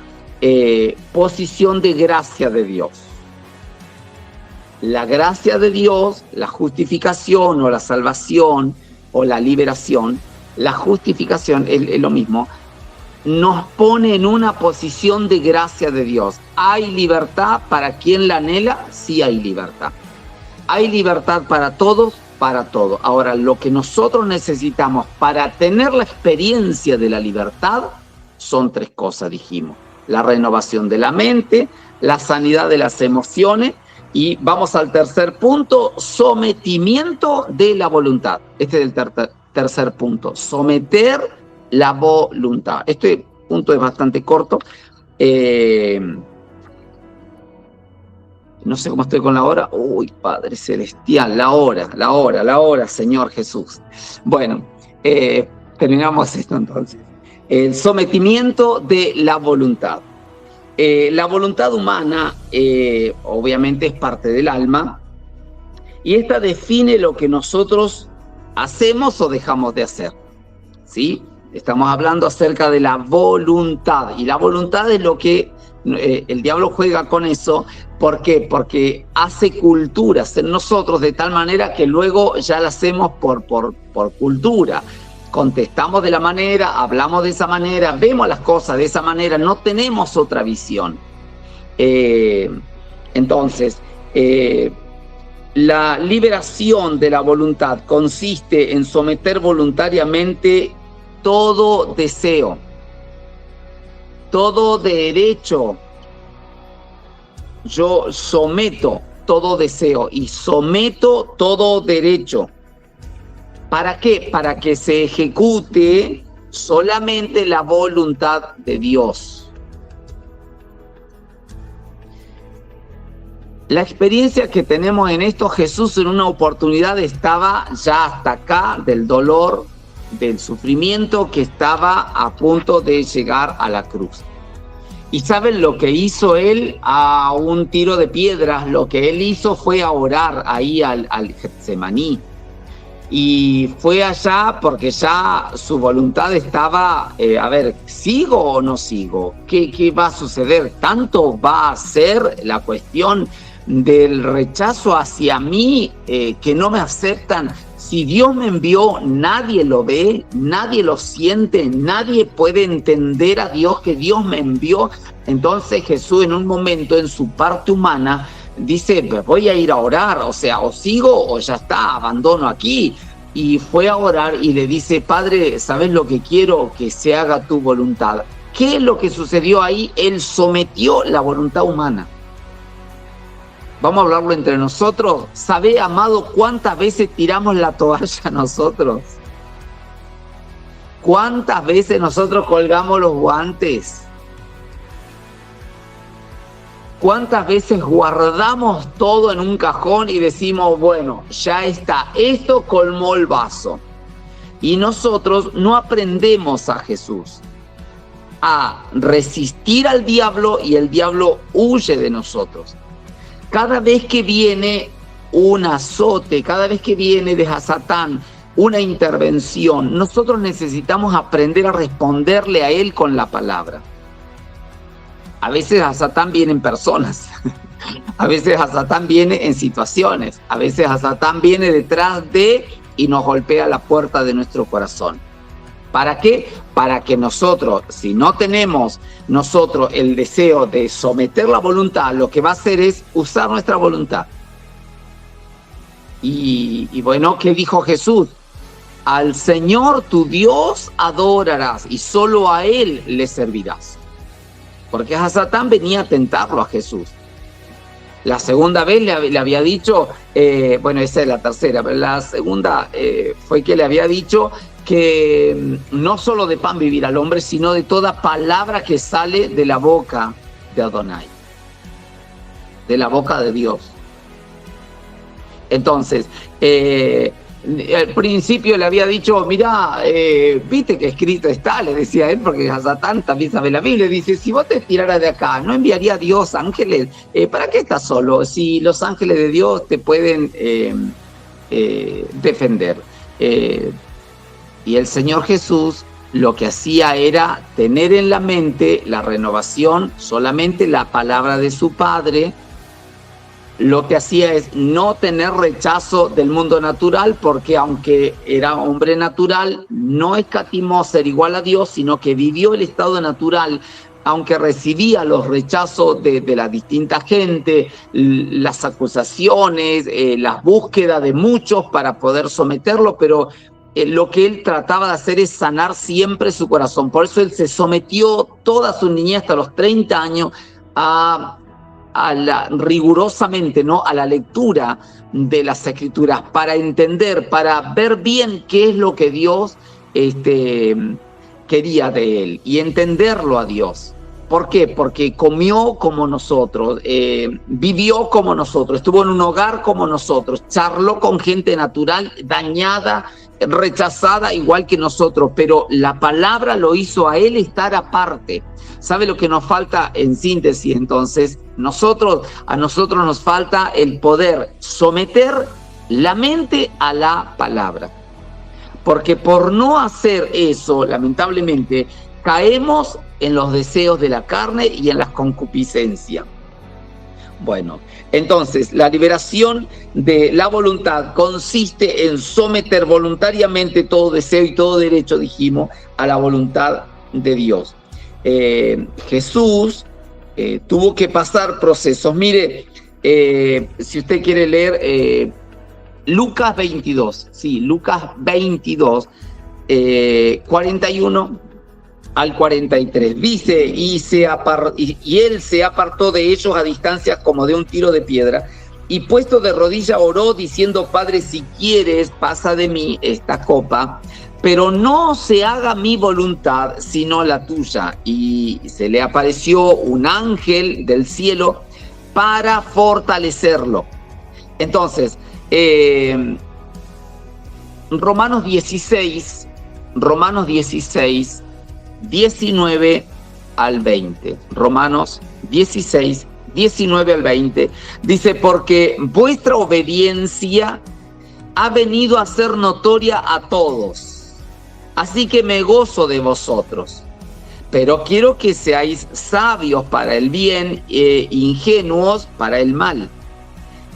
Speaker 1: posición de gracia de Dios. La gracia de Dios, la justificación o la salvación o la liberación, la justificación es lo mismo, nos pone en una posición de gracia de Dios. ¿Hay libertad para quien la anhela? Sí hay libertad. ¿Hay libertad para todos? Para todos. Ahora, lo que nosotros necesitamos para tener la experiencia de la libertad son tres cosas, dijimos. La renovación de la mente, la sanidad de las emociones y vamos al tercer punto, sometimiento de la voluntad. Este es el tercer punto, someter la voluntad. Este punto es bastante corto. No sé cómo estoy con la hora. Uy, Padre Celestial, la hora, Señor Jesús. Bueno, terminamos esto entonces. El sometimiento de la voluntad. La voluntad humana, obviamente, es parte del alma. Y esta define lo que nosotros hacemos o dejamos de hacer. ¿Sí? Estamos hablando acerca de la voluntad. Y la voluntad es lo que el diablo juega con eso. ¿Por qué? Porque hace culturas en nosotros de tal manera que luego ya la hacemos por cultura. Contestamos de la manera, hablamos de esa manera, vemos las cosas de esa manera, no tenemos otra visión. Entonces, la liberación de la voluntad consiste en someter voluntariamente todo deseo, todo derecho. Yo someto todo deseo y someto todo derecho. ¿Para qué? Para que se ejecute solamente la voluntad de Dios. La experiencia que tenemos en esto, Jesús en una oportunidad estaba ya hasta acá del dolor, del sufrimiento, que estaba a punto de llegar a la cruz. ¿Y saben lo que hizo él a un tiro de piedras? Lo que él hizo fue a orar ahí al Getsemaní. Y fue allá porque ya su voluntad estaba, a ver, ¿sigo o no sigo? ¿Qué va a suceder? ¿Tanto va a ser la cuestión del rechazo hacia mí, que no me aceptan? Si Dios me envió, nadie lo ve, nadie lo siente, nadie puede entender a Dios que Dios me envió. Entonces Jesús en un momento en su parte humana dice, voy a ir a orar, o sea, o sigo o ya está, abandono aquí. Y fue a orar y le dice, Padre, ¿sabes lo que quiero? Que se haga tu voluntad. ¿Qué es lo que sucedió ahí? Él sometió la voluntad humana. vamos a hablarlo entre nosotros. ¿Sabe, amado, cuántas veces tiramos la toalla nosotros? ¿Cuántas veces nosotros colgamos los guantes? ¿Cuántas veces guardamos todo en un cajón y decimos, bueno, ya está, esto colmó el vaso? Y nosotros no aprendemos a Jesús a resistir al diablo y el diablo huye de nosotros. Cada vez que viene un azote, cada vez que viene de Satán una intervención, nosotros necesitamos aprender a responderle a él con la palabra. A veces a Satán vienen personas, a veces a Satán viene en situaciones, a veces a Satán viene detrás de y nos golpea la puerta de nuestro corazón. ¿Para qué? Para que nosotros, si no tenemos nosotros el deseo de someter la voluntad, lo que va a hacer es usar nuestra voluntad. Y bueno, ¿qué dijo Jesús? Al Señor tu Dios adorarás y solo a Él le servirás. Porque a Satán venía a tentarlo a Jesús. La segunda vez le había dicho, bueno, esa es la tercera, pero la segunda fue que le había dicho que no solo de pan vivirá el hombre, sino de toda palabra que sale de la boca de Adonai, de la boca de Dios. Entonces, al principio le había dicho, mirá, viste que escrito está, le decía él, porque a Satán también sabe la Biblia, dice, si vos te tiraras de acá, ¿no enviaría a Dios ángeles? ¿Para qué estás solo? Si los ángeles de Dios te pueden defender. Y el Señor Jesús lo que hacía era tener en la mente la renovación, solamente la palabra de su Padre. Lo que hacía es no tener rechazo del mundo natural, porque aunque era hombre natural, no escatimó ser igual a Dios, sino que vivió el estado natural, aunque recibía los rechazos de la distinta gente, las acusaciones, las búsquedas de muchos para poder someterlo, pero lo que él trataba de hacer es sanar siempre su corazón. Por eso él se sometió toda su niñez hasta los 30 años rigurosamente, ¿no?, a la lectura de las Escrituras, para entender, para ver bien qué es lo que Dios quería de él y entenderlo a Dios. ¿Por qué? Porque comió como nosotros, vivió como nosotros, estuvo en un hogar como nosotros, charló con gente natural, dañada, rechazada igual que nosotros, pero la palabra lo hizo a él estar aparte. ¿Sabe lo que nos falta en síntesis entonces? A nosotros nos falta el poder someter la mente a la palabra. Porque por no hacer eso, lamentablemente, caemos en los deseos de la carne y en las concupiscencias. Bueno, entonces la liberación de la voluntad consiste en someter voluntariamente todo deseo y todo derecho, dijimos, a la voluntad de Dios. Jesús tuvo que pasar procesos. Mire, si usted quiere leer Lucas 22, sí, Lucas 22, 41 al 43, dice, y él se apartó de ellos a distancia como de un tiro de piedra, y puesto de rodilla oró diciendo, Padre, si quieres, pasa de mí esta copa, pero no se haga mi voluntad, sino la tuya. Y se le apareció un ángel del cielo para fortalecerlo. Entonces, Romanos 16, 19 al 20. Romanos 16, 19 al 20. Dice, porque vuestra obediencia ha venido a ser notoria a todos. Así que me gozo de vosotros, pero quiero que seáis sabios para el bien e ingenuos para el mal.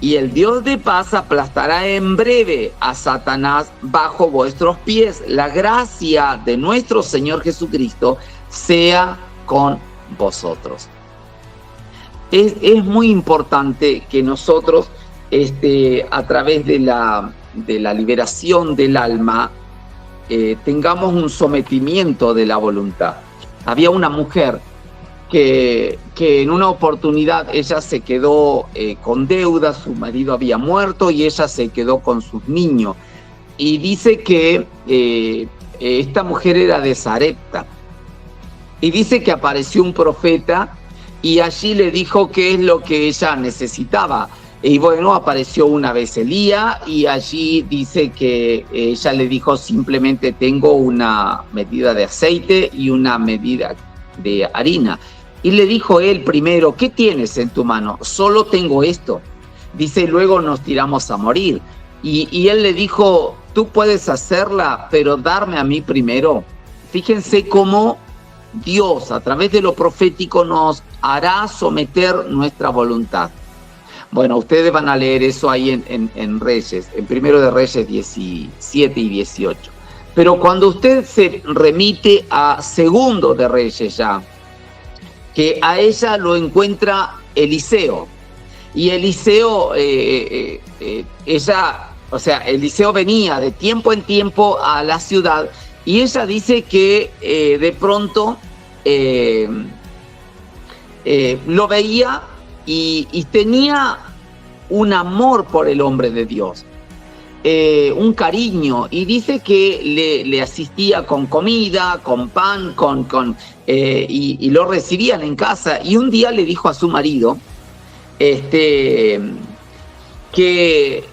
Speaker 1: Y el Dios de paz aplastará en breve a Satanás bajo vuestros pies. La gracia de nuestro Señor Jesucristo sea con vosotros. Es muy importante que nosotros, a través de la liberación del alma, tengamos un sometimiento de la voluntad. Había una mujer que en una oportunidad ella se quedó con deuda, su marido había muerto y ella se quedó con sus niños. Y dice que esta mujer era de Sarepta. Y dice que apareció un profeta y allí le dijo qué es lo que ella necesitaba. Y bueno, apareció una vez Elías y allí dice que ella le dijo simplemente tengo una medida de aceite y una medida de harina. Y le dijo él primero, ¿qué tienes en tu mano? Solo tengo esto. Dice, luego nos tiramos a morir. Y él le dijo, tú puedes hacerla, pero darme a mí primero. Fíjense cómo Dios, a través de lo profético, nos hará someter nuestra voluntad. Bueno, ustedes van a leer eso ahí en Reyes, en Primero de Reyes 17 y 18. Pero cuando usted se remite a Segundo de Reyes ya, que a ella lo encuentra Eliseo. Y Eliseo, Eliseo venía de tiempo en tiempo a la ciudad y ella dice que de pronto lo veía y tenía un amor por el hombre de Dios, un cariño, y dice que le asistía con comida, con pan, y lo recibían en casa. Y un día le dijo a su marido que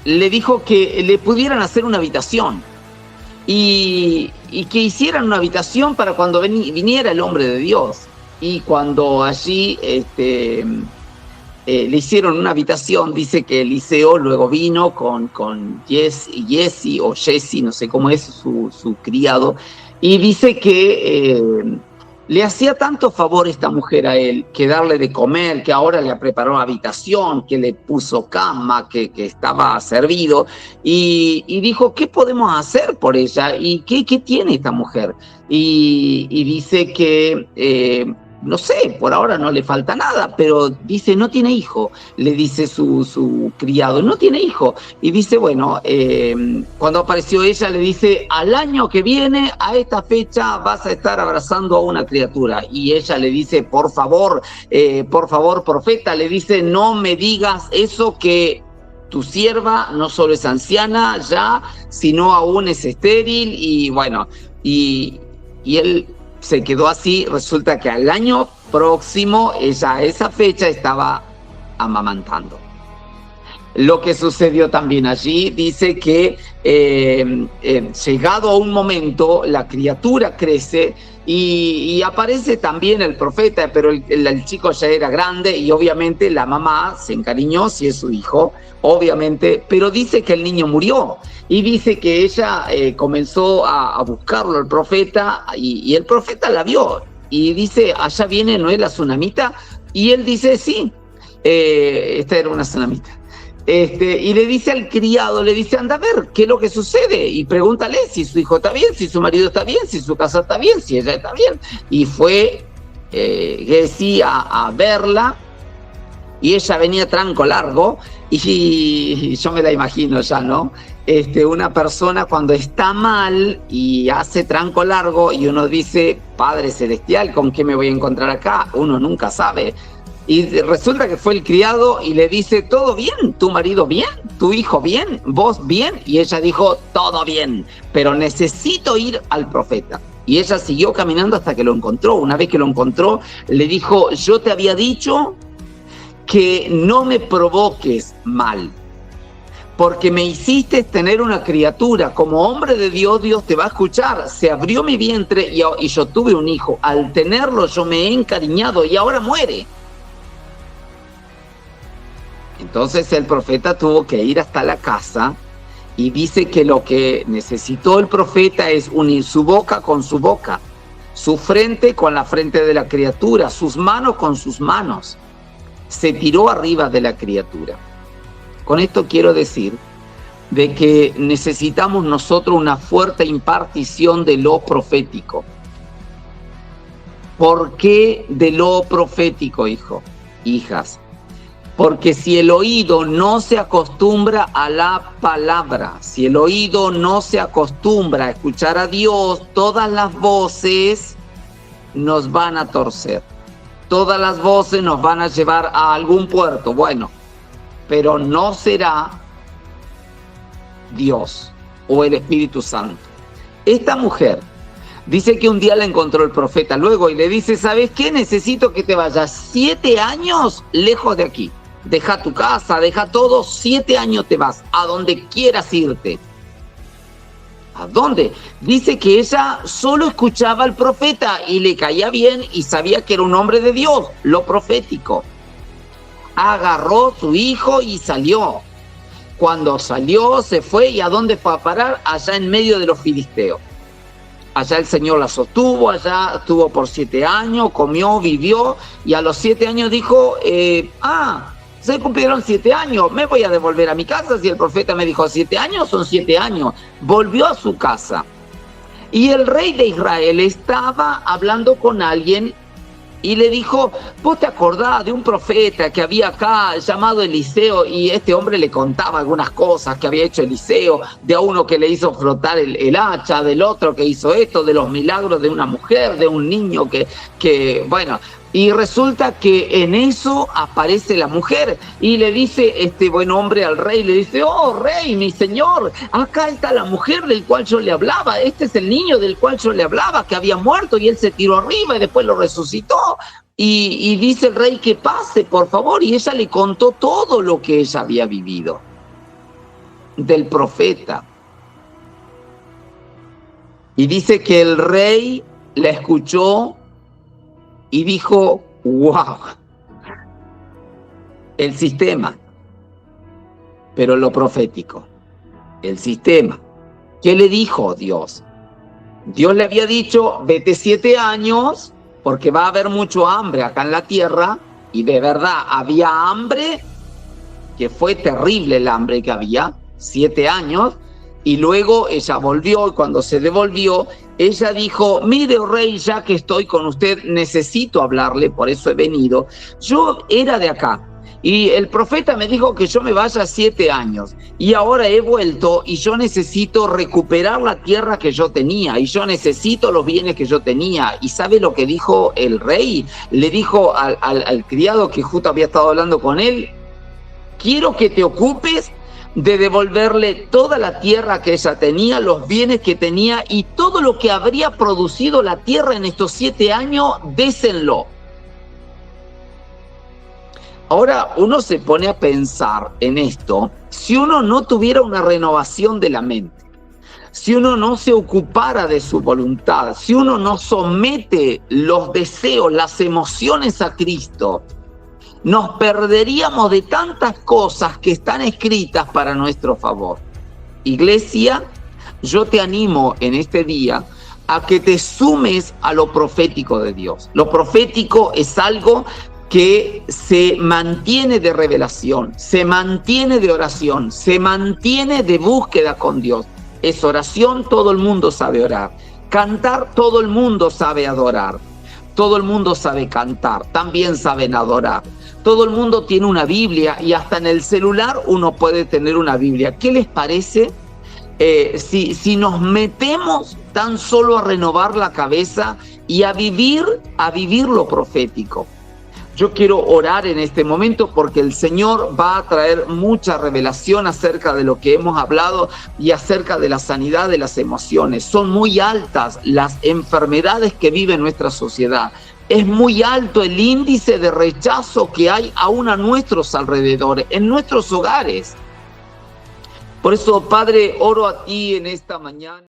Speaker 1: le dijo que le pudieran hacer una habitación y que hicieran una habitación para cuando viniera el hombre de Dios. Y cuando allí le hicieron una habitación, dice que Eliseo luego vino con Jesse o Jesse, no sé cómo es su criado, y dice que le hacía tanto favor esta mujer a él, que darle de comer, que ahora le preparó habitación, que le puso cama, que estaba servido, y dijo, ¿qué podemos hacer por ella? ¿Y qué tiene esta mujer? Y dice que, no sé, por ahora no le falta nada, pero dice, no tiene hijo, le dice su criado, no tiene hijo. Y dice, bueno, cuando apareció ella le dice, al año que viene, a esta fecha, vas a estar abrazando a una criatura. Y ella le dice, por favor, profeta, le dice, no me digas eso, que tu sierva no solo es anciana ya, sino aún es estéril. Y bueno, y él se quedó así. Resulta que al año próximo, ella a esa fecha estaba amamantando. Lo que sucedió también allí, dice que llegado a un momento, la criatura crece y aparece también el profeta, pero el chico ya era grande y obviamente la mamá se encariñó, si es su hijo, obviamente, pero dice que el niño murió. Y dice que ella comenzó a buscarlo, el profeta, y el profeta la vio. Y dice, allá viene, ¿no es la tsunamita? Y él dice, sí, esta era una tsunamita. Y le dice al criado, le dice, anda a ver qué es lo que sucede y pregúntale si su hijo está bien, si su marido está bien, si su casa está bien, si ella está bien. Y fue Jesse a verla, y ella venía tranco largo, y yo me la imagino ya, ¿no? Una persona cuando está mal y hace tranco largo y uno dice, Padre Celestial, ¿con qué me voy a encontrar acá? Uno nunca sabe. Y resulta que fue el criado y le dice, ¿todo bien? ¿Tu marido bien? ¿Tu hijo bien? ¿Vos bien? Y ella dijo, todo bien, pero necesito ir al profeta. Y ella siguió caminando hasta que lo encontró. Una vez que lo encontró, le dijo, yo te había dicho que no me provoques mal, porque me hiciste tener una criatura. Como hombre de Dios, Dios te va a escuchar. Se abrió mi vientre y yo tuve un hijo. Al tenerlo yo me he encariñado y ahora muere. Entonces el profeta tuvo que ir hasta la casa y dice que lo que necesitó el profeta es unir su boca con su boca, su frente con la frente de la criatura, sus manos con sus manos. Se tiró arriba de la criatura. Con esto quiero decir de que necesitamos nosotros una fuerte impartición de lo profético. ¿Por qué de lo profético, hijas? Porque si el oído no se acostumbra a la palabra, si el oído no se acostumbra a escuchar a Dios, todas las voces nos van a torcer. Todas las voces nos van a llevar a algún puerto. Bueno, pero no será Dios o el Espíritu Santo. Esta mujer dice que un día la encontró el profeta luego y le dice, ¿sabes qué? Necesito que te vayas 7 años lejos de aquí. Deja tu casa, deja todo, 7 años te vas, a donde quieras irte. ¿A dónde? Dice que ella solo escuchaba al profeta y le caía bien y sabía que era un hombre de Dios, lo profético. Agarró su hijo y salió. Cuando salió, se fue, ¿y a dónde fue a parar? Allá en medio de los filisteos. Allá el Señor la sostuvo, allá estuvo por 7 años, comió, vivió, y a los 7 años dijo, se cumplieron 7 años, me voy a devolver a mi casa. Si el profeta me dijo 7 años, son 7 años. Volvió a su casa. Y el rey de Israel estaba hablando con alguien y le dijo, ¿vos te acordás de un profeta que había acá llamado Eliseo? Y este hombre le contaba algunas cosas que había hecho Eliseo, de a uno que le hizo frotar el hacha, del otro que hizo esto, de los milagros de una mujer, de un niño que bueno... Y resulta que en eso aparece la mujer y le dice este buen hombre al rey, le dice, oh rey, mi señor, acá está la mujer del cual yo le hablaba, este es el niño del cual yo le hablaba, que había muerto y él se tiró arriba y después lo resucitó. Y dice el rey que pase, por favor, y ella le contó todo lo que ella había vivido del profeta. Y dice que el rey la escuchó y dijo, wow, el sistema, pero lo profético, el sistema. ¿Qué le dijo Dios? Dios le había dicho, vete 7 años, porque va a haber mucho hambre acá en la tierra, y de verdad había hambre, que fue terrible el hambre que había, 7 años, y luego ella volvió, y cuando se devolvió, ella dijo, mire, oh rey, ya que estoy con usted, necesito hablarle, por eso he venido. Yo era de acá, y el profeta me dijo que yo me vaya 7 años, y ahora he vuelto, y yo necesito recuperar la tierra que yo tenía, y yo necesito los bienes que yo tenía. ¿Y sabe lo que dijo el rey? Le dijo al criado que justo había estado hablando con él, quiero que te ocupes de devolverle toda la tierra que ella tenía, los bienes que tenía y todo lo que habría producido la tierra en estos 7 años, désenlo. Ahora uno se pone a pensar en esto, si uno no tuviera una renovación de la mente, si uno no se ocupara de su voluntad, si uno no somete los deseos, las emociones a Cristo, nos perderíamos de tantas cosas que están escritas para nuestro favor. Iglesia, yo te animo en este día a que te sumes a lo profético de Dios. Lo profético es algo que se mantiene de revelación, se mantiene de oración, se mantiene de búsqueda con Dios. Es oración, todo el mundo sabe orar. Cantar, todo el mundo sabe adorar. Todo el mundo sabe cantar, también saben adorar. Todo el mundo tiene una Biblia y hasta en el celular uno puede tener una Biblia. ¿Qué les parece si nos metemos tan solo a renovar la cabeza y a vivir lo profético? Yo quiero orar en este momento porque el Señor va a traer mucha revelación acerca de lo que hemos hablado y acerca de la sanidad de las emociones. Son muy altas las enfermedades que vive nuestra sociedad. Es muy alto el índice de rechazo que hay aún a nuestros alrededores, en nuestros hogares. Por eso, Padre, oro a ti en esta mañana.